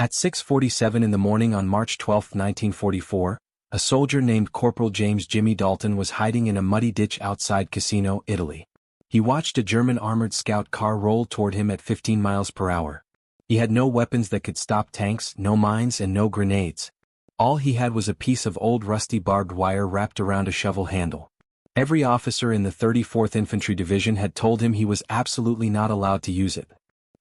At 6:47 in the morning on March 12, 1944, a soldier named Corporal James Jimmy Dalton was hiding in a muddy ditch outside Cassino, Italy. He watched a German armored scout car roll toward him at 15 miles per hour. He had no weapons that could stop tanks, no mines and no grenades. All he had was a piece of old rusty barbed wire wrapped around a shovel handle. Every officer in the 34th Infantry Division had told him he was absolutely not allowed to use it.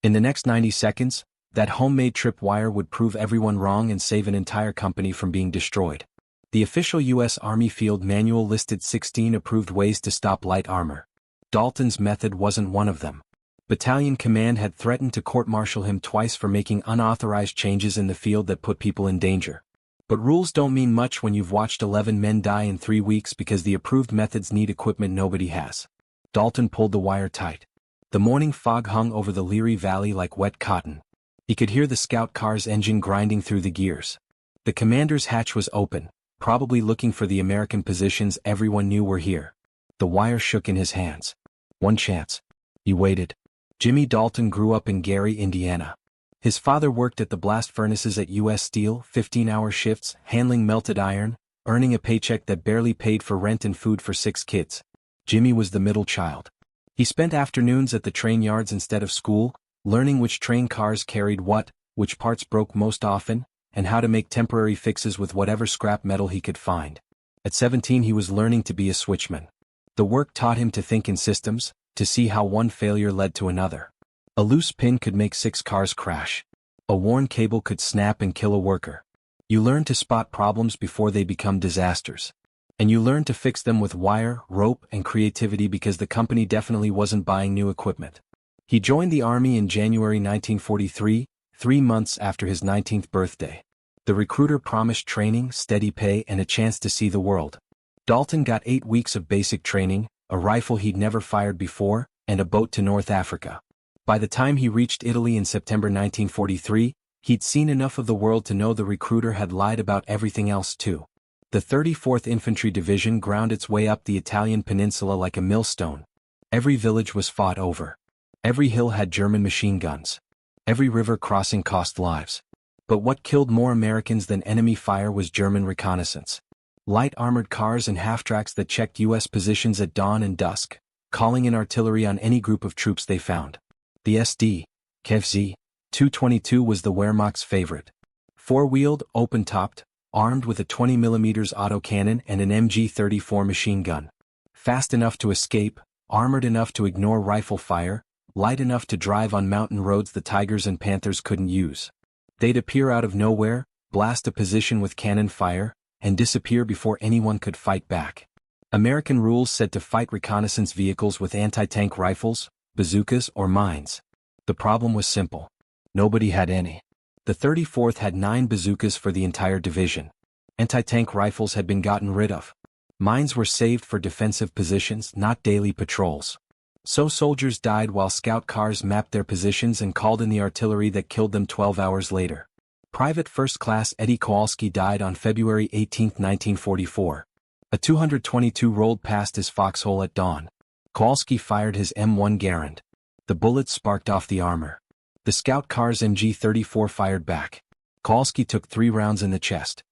In the next 90 seconds, that homemade tripwire would prove everyone wrong and save an entire company from being destroyed. The official U.S. Army Field Manual listed 16 approved ways to stop light armor. Dalton's method wasn't one of them. Battalion Command had threatened to court-martial him twice for making unauthorized changes in the field that put people in danger. But rules don't mean much when you've watched 11 men die in 3 weeks because the approved methods need equipment nobody has. Dalton pulled the wire tight. The morning fog hung over the Leary Valley like wet cotton. He could hear the scout car's engine grinding through the gears. The commander's hatch was open, probably looking for the American positions everyone knew were here. The wire shook in his hands. One chance. He waited. Jimmy Dalton grew up in Gary, Indiana. His father worked at the blast furnaces at U.S. Steel, 15-hour shifts, handling melted iron, earning a paycheck that barely paid for rent and food for 6 kids. Jimmy was the middle child. He spent afternoons at the train yards instead of school, learning which train cars carried what, which parts broke most often, and how to make temporary fixes with whatever scrap metal he could find. At 17 he was learning to be a switchman. The work taught him to think in systems, to see how one failure led to another. A loose pin could make 6 cars crash. A worn cable could snap and kill a worker. You learn to spot problems before they become disasters. And you learn to fix them with wire, rope, and creativity because the company definitely wasn't buying new equipment. He joined the Army in January 1943, 3 months after his 19th birthday. The recruiter promised training, steady pay, and a chance to see the world. Dalton got 8 weeks of basic training, a rifle he'd never fired before, and a boat to North Africa. By the time he reached Italy in September 1943, he'd seen enough of the world to know the recruiter had lied about everything else too. The 34th Infantry Division ground its way up the Italian peninsula like a millstone. Every village was fought over. Every hill had German machine guns. Every river crossing cost lives. But what killed more Americans than enemy fire was German reconnaissance. Light armored cars and half-tracks that checked U.S. positions at dawn and dusk, calling in artillery on any group of troops they found. The SD, KFZ, 222 was the Wehrmacht's favorite. 4-wheeled, open-topped, armed with a 20mm autocannon and an MG-34 machine gun. Fast enough to escape, armored enough to ignore rifle fire, light enough to drive on mountain roads the Tigers and Panthers couldn't use. They'd appear out of nowhere, blast a position with cannon fire, and disappear before anyone could fight back. American rules said to fight reconnaissance vehicles with anti-tank rifles, bazookas, or mines. The problem was simple. Nobody had any. The 34th had 9 bazookas for the entire division. Anti-tank rifles had been gotten rid of. Mines were saved for defensive positions, not daily patrols. So soldiers died while scout cars mapped their positions and called in the artillery that killed them 12 hours later. Private First Class Eddie Kowalski died on February 18, 1944. A 222 rolled past his foxhole at dawn. Kowalski fired his M1 Garand. The bullet sparked off the armor. The scout car's MG-34 fired back. Kowalski took 3 rounds in the chest.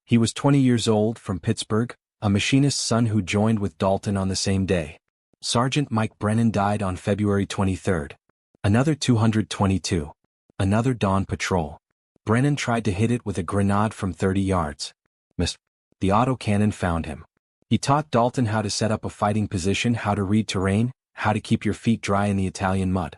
He was 20 years old, from Pittsburgh, a machinist's son who joined with Dalton on the same day. Sergeant Mike Brennan died on February 23. Another 222. Another dawn patrol. Brennan tried to hit it with a grenade from 30 yards. Missed. The autocannon found him. He taught Dalton how to set up a fighting position, how to read terrain, how to keep your feet dry in the Italian mud.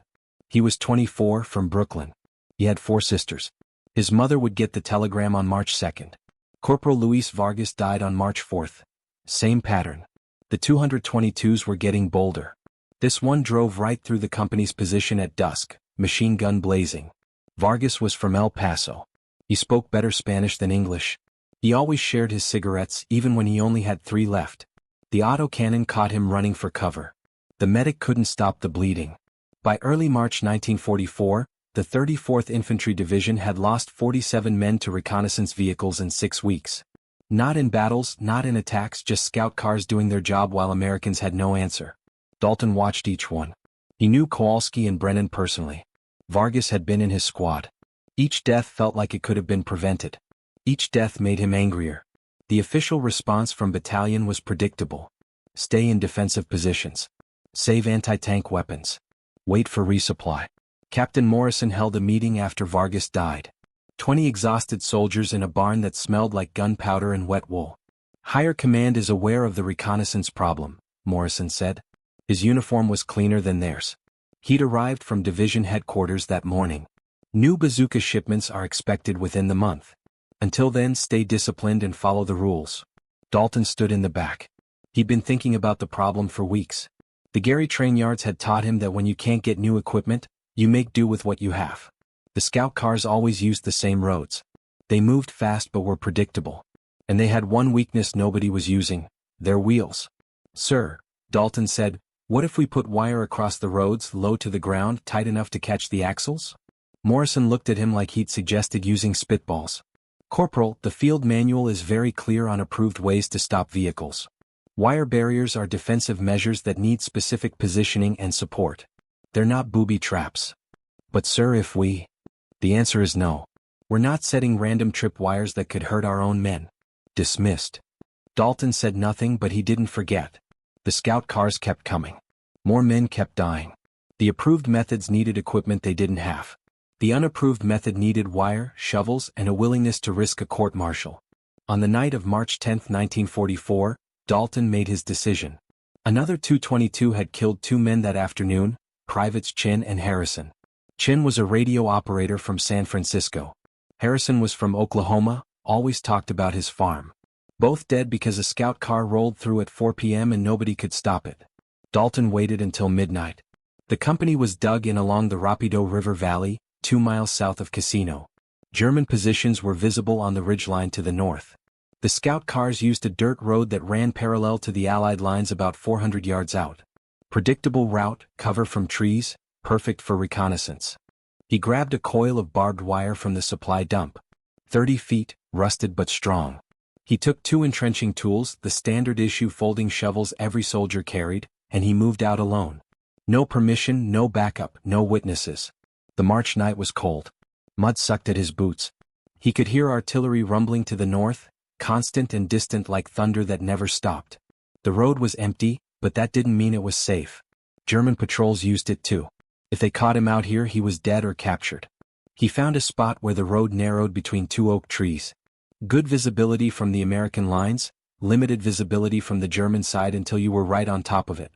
He was 24, from Brooklyn. He had 4 sisters. His mother would get the telegram on March 2nd. Corporal Luis Vargas died on March 4th. Same pattern. The 222s were getting bolder. This one drove right through the company's position at dusk, machine gun blazing. Vargas was from El Paso. He spoke better Spanish than English. He always shared his cigarettes even when he only had 3 left. The autocannon caught him running for cover. The medic couldn't stop the bleeding. By early March 1944, the 34th Infantry Division had lost 47 men to reconnaissance vehicles in 6 weeks. Not in battles, not in attacks, just scout cars doing their job while Americans had no answer. Dalton watched each one. He knew Kowalski and Brennan personally. Vargas had been in his squad. Each death felt like it could have been prevented. Each death made him angrier. The official response from battalion was predictable. Stay in defensive positions. Save anti-tank weapons. Wait for resupply. Captain Morrison held a meeting after Vargas died. 20 exhausted soldiers in a barn that smelled like gunpowder and wet wool. Higher command is aware of the reconnaissance problem, Morrison said. His uniform was cleaner than theirs. He'd arrived from division headquarters that morning. New bazooka shipments are expected within the month. Until then, stay disciplined and follow the rules. Dalton stood in the back. He'd been thinking about the problem for weeks. The Gary train yards had taught him that when you can't get new equipment, you make do with what you have. The scout cars always used the same roads. They moved fast but were predictable. And they had one weakness nobody was using: their wheels. Sir, Dalton said, what if we put wire across the roads low to the ground, tight enough to catch the axles? Morrison looked at him like he'd suggested using spitballs. Corporal, the field manual is very clear on approved ways to stop vehicles. Wire barriers are defensive measures that need specific positioning and support. They're not booby traps. But sir, if we... The answer is no. We're not setting random tripwires that could hurt our own men. Dismissed. Dalton said nothing, but he didn't forget. The scout cars kept coming. More men kept dying. The approved methods needed equipment they didn't have. The unapproved method needed wire, shovels, and a willingness to risk a court-martial. On the night of March 10, 1944, Dalton made his decision. Another 222 had killed 2 men that afternoon, Privates Chin and Harrison. Chin was a radio operator from San Francisco. Harrison was from Oklahoma, always talked about his farm. Both dead because a scout car rolled through at 4 p.m. and nobody could stop it. Dalton waited until midnight. The company was dug in along the Rapido River Valley, 2 miles south of Casino. German positions were visible on the ridgeline to the north. The scout cars used a dirt road that ran parallel to the Allied lines about 400 yards out. Predictable route, cover from trees, perfect for reconnaissance. He grabbed a coil of barbed wire from the supply dump. 30 feet, rusted but strong. He took 2 entrenching tools, the standard issue folding shovels every soldier carried, and he moved out alone. No permission, no backup, no witnesses. The March night was cold. Mud sucked at his boots. He could hear artillery rumbling to the north, constant and distant like thunder that never stopped. The road was empty, but that didn't mean it was safe. German patrols used it too. If they caught him out here, he was dead or captured. He found a spot where the road narrowed between 2 oak trees. Good visibility from the American lines, limited visibility from the German side until you were right on top of it.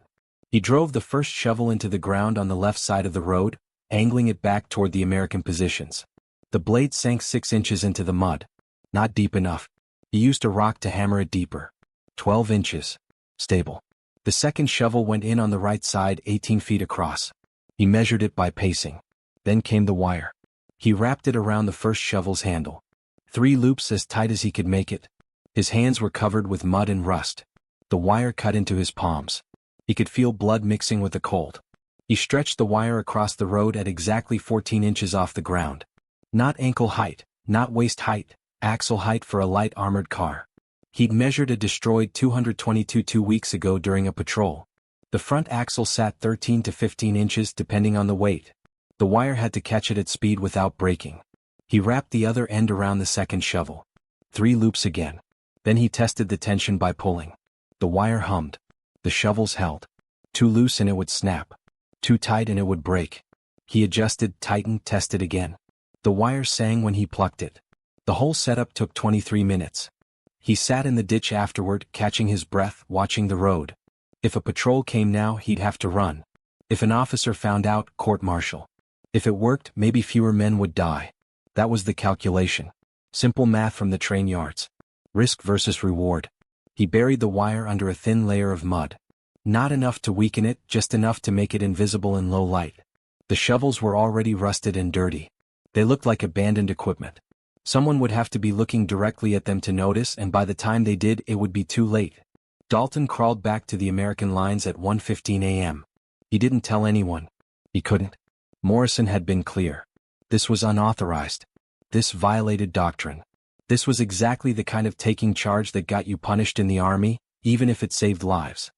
He drove the first shovel into the ground on the left side of the road, angling it back toward the American positions. The blade sank 6 inches into the mud. Not deep enough. He used a rock to hammer it deeper. 12 inches. Stable. The second shovel went in on the right side 18 feet across. He measured it by pacing. Then came the wire. He wrapped it around the first shovel's handle. 3 loops as tight as he could make it. His hands were covered with mud and rust. The wire cut into his palms. He could feel blood mixing with the cold. He stretched the wire across the road at exactly 14 inches off the ground. Not ankle height, not waist height, axle height for a light armored car. He'd measured a destroyed 222 2 weeks ago during a patrol. The front axle sat 13 to 15 inches depending on the weight. The wire had to catch it at speed without breaking. He wrapped the other end around the second shovel. 3 loops again. Then he tested the tension by pulling. The wire hummed. The shovels held. Too loose and it would snap. Too tight and it would break. He adjusted, tightened, tested again. The wire sang when he plucked it. The whole setup took 23 minutes. He sat in the ditch afterward, catching his breath, watching the road. If a patrol came now, he'd have to run. If an officer found out, court-martial. If it worked, maybe fewer men would die. That was the calculation. Simple math from the train yards. Risk versus reward. He buried the wire under a thin layer of mud. Not enough to weaken it, just enough to make it invisible in low light. The shovels were already rusted and dirty. They looked like abandoned equipment. Someone would have to be looking directly at them to notice, and by the time they did, it would be too late. Dalton crawled back to the American lines at 1:15 a.m. He didn't tell anyone. He couldn't. Morrison had been clear. This was unauthorized. This violated doctrine. This was exactly the kind of taking charge that got you punished in the army, even if it saved lives.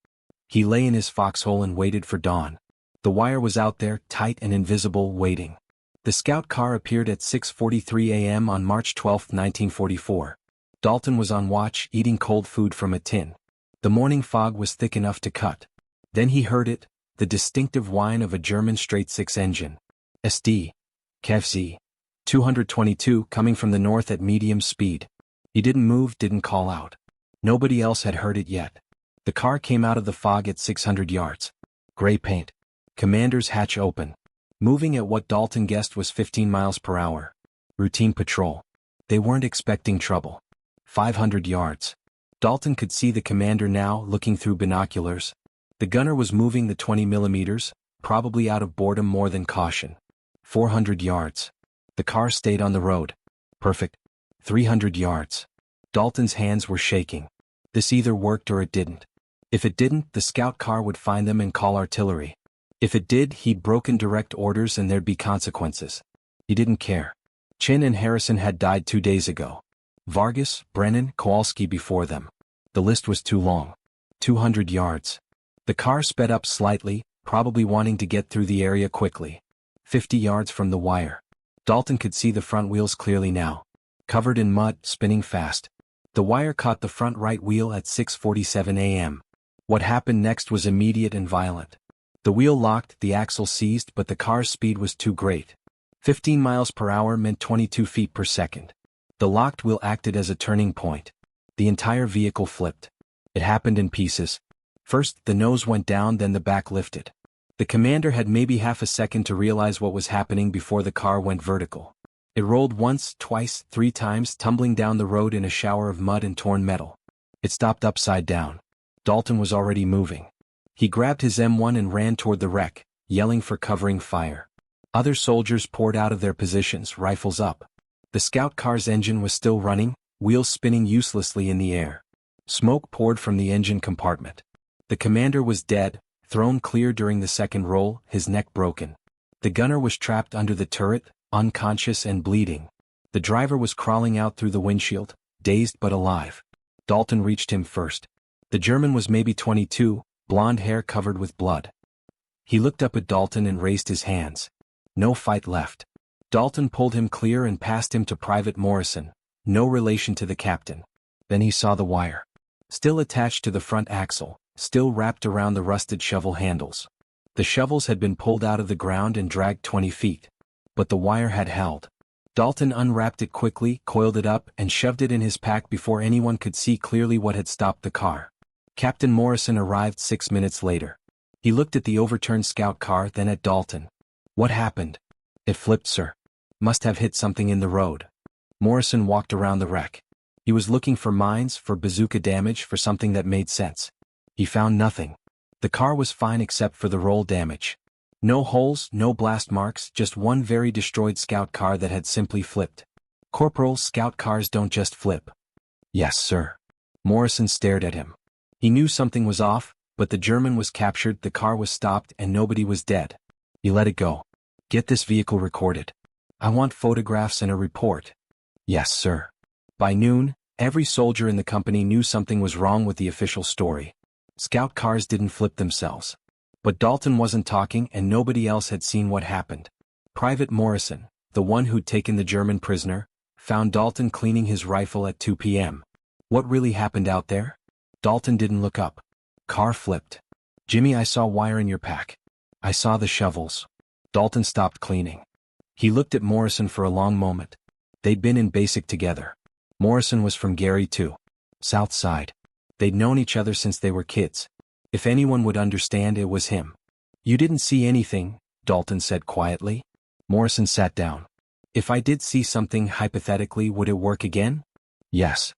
He lay in his foxhole and waited for dawn. The wire was out there, tight and invisible, waiting. The scout car appeared at 6:43 a.m. on March 12, 1944. Dalton was on watch, eating cold food from a tin. The morning fog was thick enough to cut. Then he heard it, the distinctive whine of a German straight-six engine. SD. KFZ. 222 coming from the north at medium speed. He didn't move, didn't call out. Nobody else had heard it yet. The car came out of the fog at 600 yards. Gray paint. Commander's hatch open. Moving at what Dalton guessed was 15 miles per hour. Routine patrol. They weren't expecting trouble. 500 yards. Dalton could see the commander now, looking through binoculars. The gunner was moving the 20 millimeters, probably out of boredom more than caution. 400 yards. The car stayed on the road. Perfect. 300 yards. Dalton's hands were shaking. This either worked or it didn't. If it didn't, the scout car would find them and call artillery. If it did, he'd broken direct orders and there'd be consequences. He didn't care. Chin and Harrison had died 2 days ago. Vargas, Brennan, Kowalski before them. The list was too long. 200 yards. The car sped up slightly, probably wanting to get through the area quickly. 50 yards from the wire. Dalton could see the front wheels clearly now. Covered in mud, spinning fast. The wire caught the front right wheel at 6:47 a.m. What happened next was immediate and violent. The wheel locked, the axle seized, but the car's speed was too great. 15 miles per hour meant 22 feet per second. The locked wheel acted as a turning point. The entire vehicle flipped. It happened in pieces. First, the nose went down, then the back lifted. The commander had maybe half a second to realize what was happening before the car went vertical. It rolled once, twice, 3 times, tumbling down the road in a shower of mud and torn metal. It stopped upside down. Dalton was already moving. He grabbed his M1 and ran toward the wreck, yelling for covering fire. Other soldiers poured out of their positions, rifles up. The scout car's engine was still running, wheels spinning uselessly in the air. Smoke poured from the engine compartment. The commander was dead, thrown clear during the second roll, his neck broken. The gunner was trapped under the turret, unconscious and bleeding. The driver was crawling out through the windshield, dazed but alive. Dalton reached him first. The German was maybe 22, blonde hair covered with blood. He looked up at Dalton and raised his hands. No fight left. Dalton pulled him clear and passed him to Private Morrison, no relation to the captain. Then he saw the wire. Still attached to the front axle, still wrapped around the rusted shovel handles. The shovels had been pulled out of the ground and dragged 20 feet. But the wire had held. Dalton unwrapped it quickly, coiled it up, and shoved it in his pack before anyone could see clearly what had stopped the car. Captain Morrison arrived 6 minutes later. He looked at the overturned scout car, then at Dalton. What happened? It flipped, sir. Must have hit something in the road. Morrison walked around the wreck. He was looking for mines, for bazooka damage, for something that made sense. He found nothing. The car was fine except for the roll damage. No holes, no blast marks, just one very destroyed scout car that had simply flipped. Corporal, scout cars don't just flip. Yes, sir. Morrison stared at him. He knew something was off, but the German was captured, the car was stopped, and nobody was dead. He let it go. Get this vehicle recorded. I want photographs and a report. Yes, sir. By noon, every soldier in the company knew something was wrong with the official story. Scout cars didn't flip themselves. But Dalton wasn't talking and nobody else had seen what happened. Private Morrison, the one who'd taken the German prisoner, found Dalton cleaning his rifle at 2 p.m. What really happened out there? Dalton didn't look up. Car flipped. Jimmy, I saw wire in your pack. I saw the shovels. Dalton stopped cleaning. He looked at Morrison for a long moment. They'd been in basic together. Morrison was from Gary too. South Side. They'd known each other since they were kids. If anyone would understand, it was him. You didn't see anything, Dalton said quietly. Morrison sat down. If I did see something hypothetically, would it work again? Yes.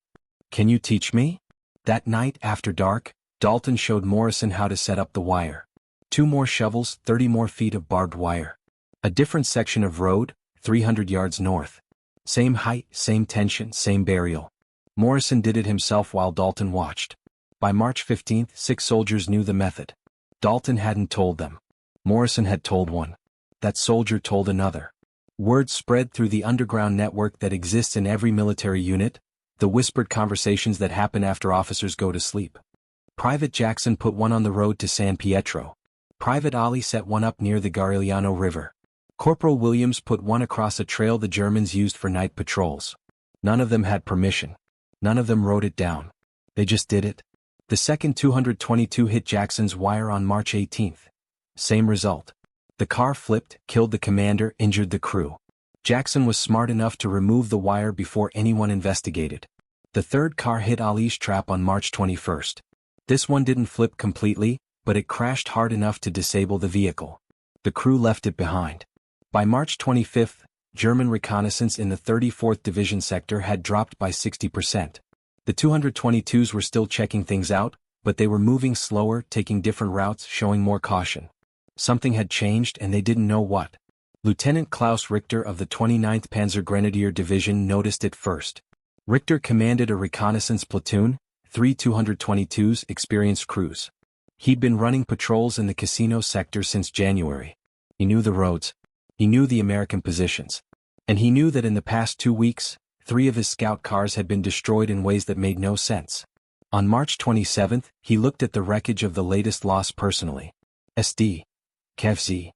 Can you teach me? That night, after dark, Dalton showed Morrison how to set up the wire. 2 more shovels, 30 more feet of barbed wire. A different section of road, 300 yards north. Same height, same tension, same burial. Morrison did it himself while Dalton watched. By March 15th, 6 soldiers knew the method. Dalton hadn't told them. Morrison had told one. That soldier told another. Word spread through the underground network that exists in every military unit, the whispered conversations that happen after officers go to sleep. Private Jackson put one on the road to San Pietro. Private Ali set one up near the Garigliano River. Corporal Williams put one across a trail the Germans used for night patrols. None of them had permission. None of them wrote it down. They just did it. The second 222 hit Jackson's wire on March 18. Same result. The car flipped, killed the commander, injured the crew. Jackson was smart enough to remove the wire before anyone investigated. The third car hit Ali's trap on March 21. This one didn't flip completely, but it crashed hard enough to disable the vehicle. The crew left it behind. By March 25, German reconnaissance in the 34th Division sector had dropped by 60%. The 222s were still checking things out, but they were moving slower, taking different routes, showing more caution. Something had changed and they didn't know what. Lieutenant Klaus Richter of the 29th Panzergrenadier Division noticed it first. Richter commanded a reconnaissance platoon, 3 222s, experienced crews. He'd been running patrols in the casino sector since January. He knew the roads. He knew the American positions. And he knew that in the past 2 weeks, 3 of his scout cars had been destroyed in ways that made no sense. On March 27, he looked at the wreckage of the latest loss personally. SD. KFZ.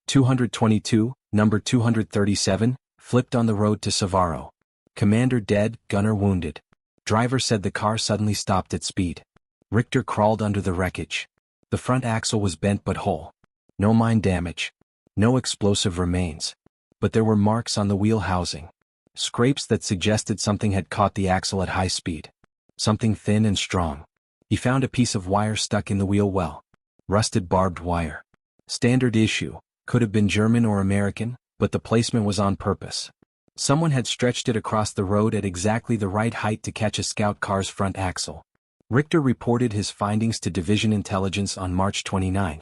222, number 237, flipped on the road to Savaro. Commander dead, gunner wounded. Driver said the car suddenly stopped at speed. Richter crawled under the wreckage. The front axle was bent but whole. No mine damage. No explosive remains. But there were marks on the wheel housing. Scrapes that suggested something had caught the axle at high speed. Something thin and strong. He found a piece of wire stuck in the wheel well. Rusted barbed wire. Standard issue. Could have been German or American, but the placement was on purpose. Someone had stretched it across the road at exactly the right height to catch a scout car's front axle. Richter reported his findings to Division Intelligence on March 29.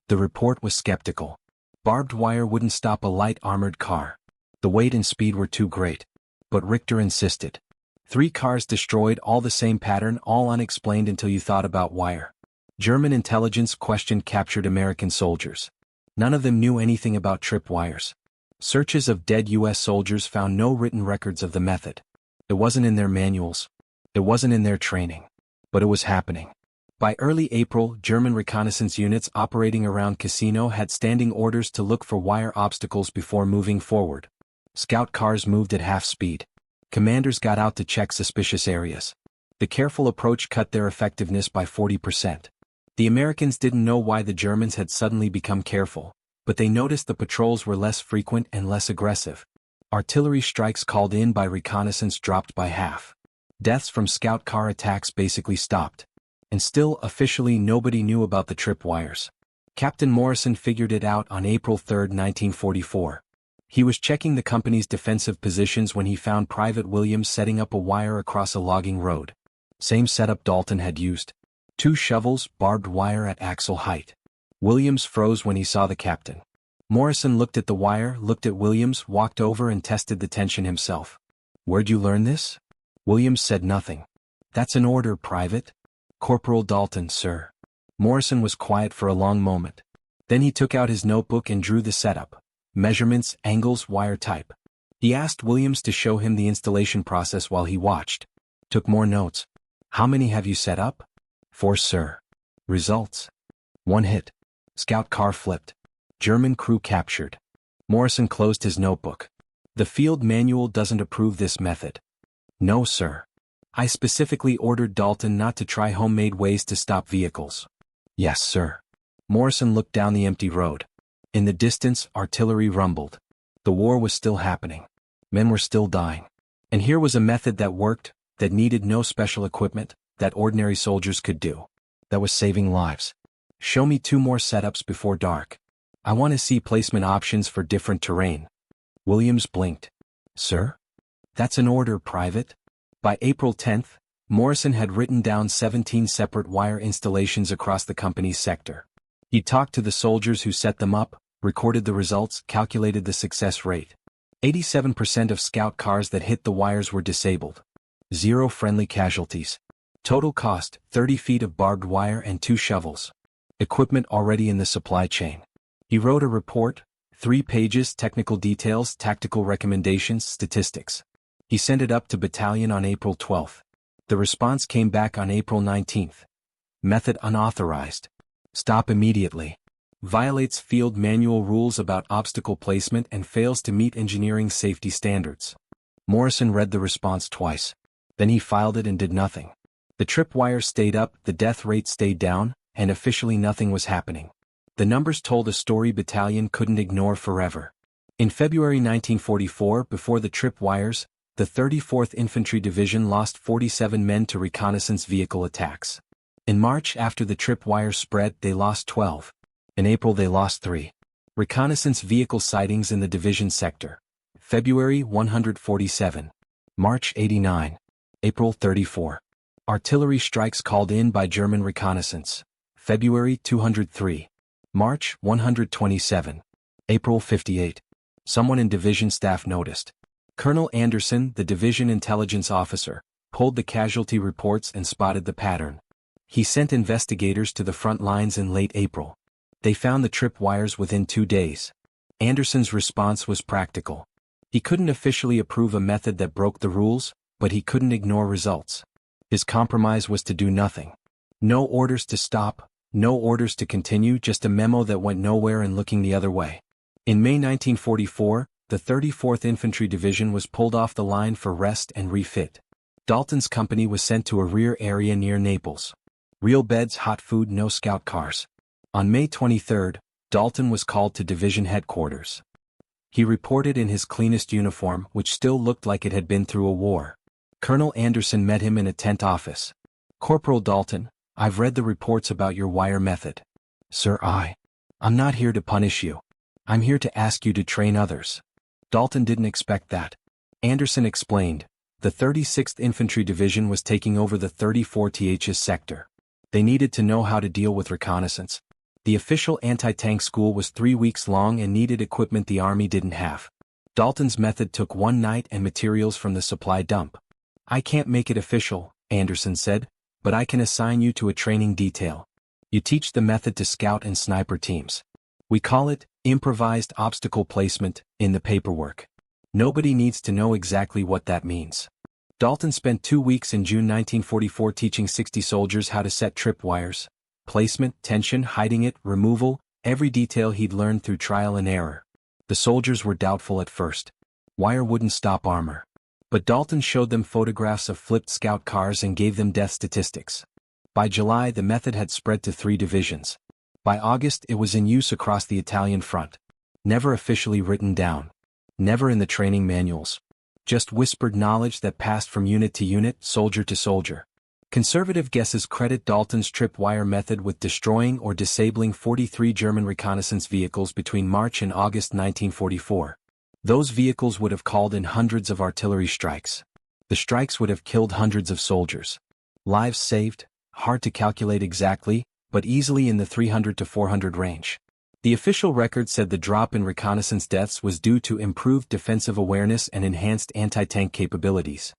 The report was skeptical. Barbed wire wouldn't stop a light armored car. The weight and speed were too great. But Richter insisted. 3 cars destroyed, all the same pattern, all unexplained until you thought about wire. German intelligence questioned captured American soldiers. None of them knew anything about tripwires. Searches of dead U.S. soldiers found no written records of the method. It wasn't in their manuals. It wasn't in their training. But it was happening. By early April, German reconnaissance units operating around Casino had standing orders to look for wire obstacles before moving forward. Scout cars moved at half speed. Commanders got out to check suspicious areas. The careful approach cut their effectiveness by 40%. The Americans didn't know why the Germans had suddenly become careful, but they noticed the patrols were less frequent and less aggressive. Artillery strikes called in by reconnaissance dropped by half. Deaths from scout car attacks basically stopped. And still, officially, nobody knew about the tripwires. Captain Morrison figured it out on April 3, 1944. He was checking the company's defensive positions when he found Private Williams setting up a wire across a logging road. Same setup Dalton had used. 2 shovels, barbed wire at axle height. Williams froze when he saw the captain. Morrison looked at the wire, looked at Williams, walked over and tested the tension himself. "Where'd you learn this?" Williams said nothing. "That's an order, Private." "Corporal Dalton, sir." Morrison was quiet for a long moment. Then he took out his notebook and drew the setup. Measurements, angles, wire type. He asked Williams to show him the installation process while he watched. Took more notes. "How many have you set up?" "4, sir." "Results?" "1 hit. Scout car flipped. German crew captured." Morrison closed his notebook. "The field manual doesn't approve this method." "No, sir. I specifically ordered Dalton not to try homemade ways to stop vehicles." "Yes, sir." Morrison looked down the empty road. In the distance, artillery rumbled. The war was still happening. Men were still dying. And here was a method that worked, that needed no special equipment, that ordinary soldiers could do. That was saving lives. "Show me 2 more setups before dark. I want to see placement options for different terrain." Williams blinked. "Sir?" "That's an order, Private." By April 10th, Morrison had written down 17 separate wire installations across the company's sector. He talked to the soldiers who set them up, recorded the results, calculated the success rate. 87% of scout cars that hit the wires were disabled. 0 friendly casualties. Total cost, 30 feet of barbed wire and 2 shovels. Equipment already in the supply chain. He wrote a report, 3 pages, technical details, tactical recommendations, statistics. He sent it up to battalion on April 12th. The response came back on April 19th. Method unauthorized. Stop immediately. violates field manual rules about obstacle placement and fails to meet engineering safety standards. Morrison read the response twice. Then he filed it and did nothing. The tripwire stayed up, the death rate stayed down, and officially nothing was happening. The numbers told a story battalion couldn't ignore forever. In February 1944, before the tripwires, the 34th Infantry Division lost 47 men to reconnaissance vehicle attacks. In March, after the tripwire spread, they lost 12. In April they lost 3. Reconnaissance vehicle sightings in the division sector. February 147. March 89. April 34. Artillery strikes called in by German reconnaissance. February 203. March 127. April 58. Someone in division staff noticed. Colonel Anderson, the division intelligence officer, pulled the casualty reports and spotted the pattern. He sent investigators to the front lines in late April. They found the tripwires within 2 days. Anderson's response was practical. He couldn't officially approve a method that broke the rules, but he couldn't ignore results. His compromise was to do nothing. No orders to stop, no orders to continue, just a memo that went nowhere and looking the other way. In May 1944, the 34th Infantry Division was pulled off the line for rest and refit. Dalton's company was sent to a rear area near Naples. Real beds, hot food, no scout cars. On May 23, Dalton was called to division headquarters. He reported in his cleanest uniform, which still looked like it had been through a war. Colonel Anderson met him in a tent office. "Corporal Dalton, I've read the reports about your wire method." "Sir, I'm not here to punish you. I'm here to ask you to train others." Dalton didn't expect that. Anderson explained, the 36th Infantry Division was taking over the 34th's sector. They needed to know how to deal with reconnaissance. The official anti-tank school was 3 weeks long and needed equipment the Army didn't have. Dalton's method took one night and materials from the supply dump. "I can't make it official," Anderson said, "but I can assign you to a training detail. You teach the method to scout and sniper teams. We call it improvised obstacle placement in the paperwork. Nobody needs to know exactly what that means." Dalton spent 2 weeks in June 1944 teaching 60 soldiers how to set tripwires, placement, tension, hiding it, removal, every detail he'd learned through trial and error. The soldiers were doubtful at first. Wire wouldn't stop armor. But Dalton showed them photographs of flipped scout cars and gave them death statistics. By July, the method had spread to 3 divisions. By August, it was in use across the Italian front. Never officially written down. Never in the training manuals. Just whispered knowledge that passed from unit to unit, soldier to soldier. Conservative guesses credit Dalton's tripwire method with destroying or disabling 43 German reconnaissance vehicles between March and August 1944. Those vehicles would have called in hundreds of artillery strikes. The strikes would have killed hundreds of soldiers. Lives saved, hard to calculate exactly, but easily in the 300 to 400 range. The official record said the drop in reconnaissance deaths was due to improved defensive awareness and enhanced anti-tank capabilities.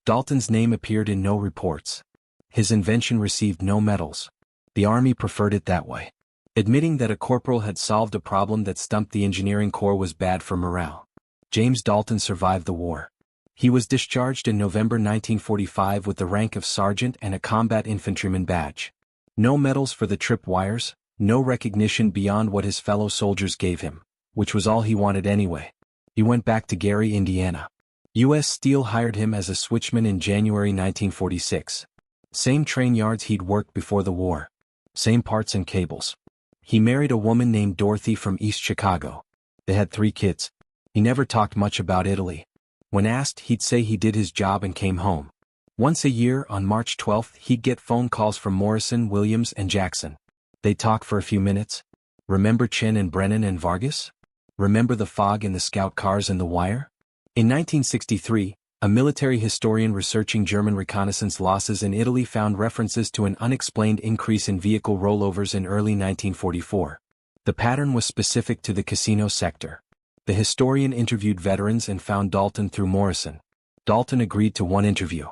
Dalton's name appeared in no reports. His invention received no medals. The Army preferred it that way. Admitting that a corporal had solved a problem that stumped the engineering corps was bad for morale. James Dalton survived the war. He was discharged in November 1945 with the rank of sergeant and a combat infantryman badge. No medals for the tripwires, no recognition beyond what his fellow soldiers gave him, which was all he wanted anyway. He went back to Gary, Indiana. U.S. Steel hired him as a switchman in January 1946. Same train yards he'd worked before the war. Same parts and cables. He married a woman named Dorothy from East Chicago. They had 3 kids. He never talked much about Italy. When asked, he'd say he did his job and came home. Once a year, on March 12th, he'd get phone calls from Morrison, Williams, and Jackson. They'd talk for a few minutes. Remember Chin and Brennan and Vargas? Remember the fog in the scout cars and the wire? In 1963, a military historian researching German reconnaissance losses in Italy found references to an unexplained increase in vehicle rollovers in early 1944. The pattern was specific to the Casino sector. The historian interviewed veterans and found Dalton through Morrison. Dalton agreed to one interview.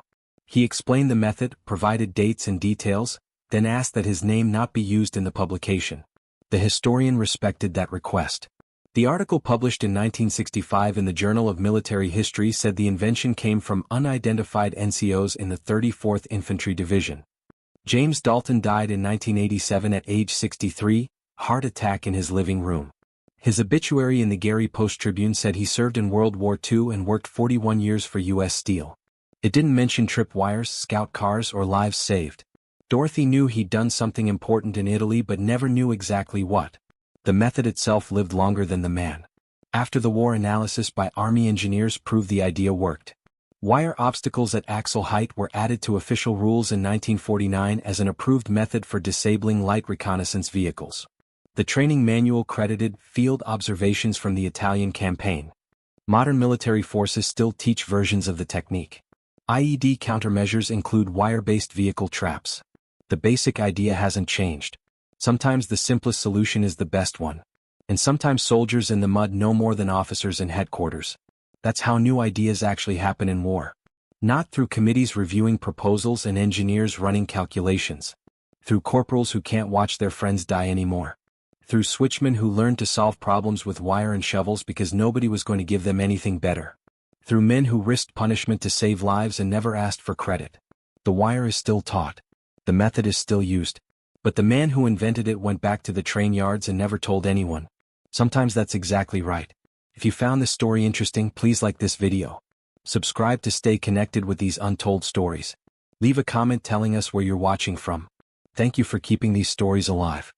He explained the method, provided dates and details, then asked that his name not be used in the publication. The historian respected that request. The article published in 1965 in the Journal of Military History said the invention came from unidentified NCOs in the 34th Infantry Division. James Dalton died in 1987 at age 63, heart attack in his living room. His obituary in the Gary Post-Tribune said he served in World War II and worked 41 years for U.S. Steel. It didn't mention tripwires, scout cars, or lives saved. Dorothy knew he'd done something important in Italy but never knew exactly what. The method itself lived longer than the man. After the war, analysis by Army engineers proved the idea worked. Wire obstacles at axle height were added to official rules in 1949 as an approved method for disabling light reconnaissance vehicles. The training manual credited field observations from the Italian campaign. Modern military forces still teach versions of the technique. IED countermeasures include wire-based vehicle traps. The basic idea hasn't changed. Sometimes the simplest solution is the best one. And sometimes soldiers in the mud know more than officers in headquarters. That's how new ideas actually happen in war. Not through committees reviewing proposals and engineers running calculations. Through corporals who can't watch their friends die anymore. Through switchmen who learned to solve problems with wire and shovels because nobody was going to give them anything better. Through men who risked punishment to save lives and never asked for credit. The wire is still taught. The method is still used. But the man who invented it went back to the train yards and never told anyone. Sometimes that's exactly right. If you found this story interesting, please like this video. Subscribe to stay connected with these untold stories. Leave a comment telling us where you're watching from. Thank you for keeping these stories alive.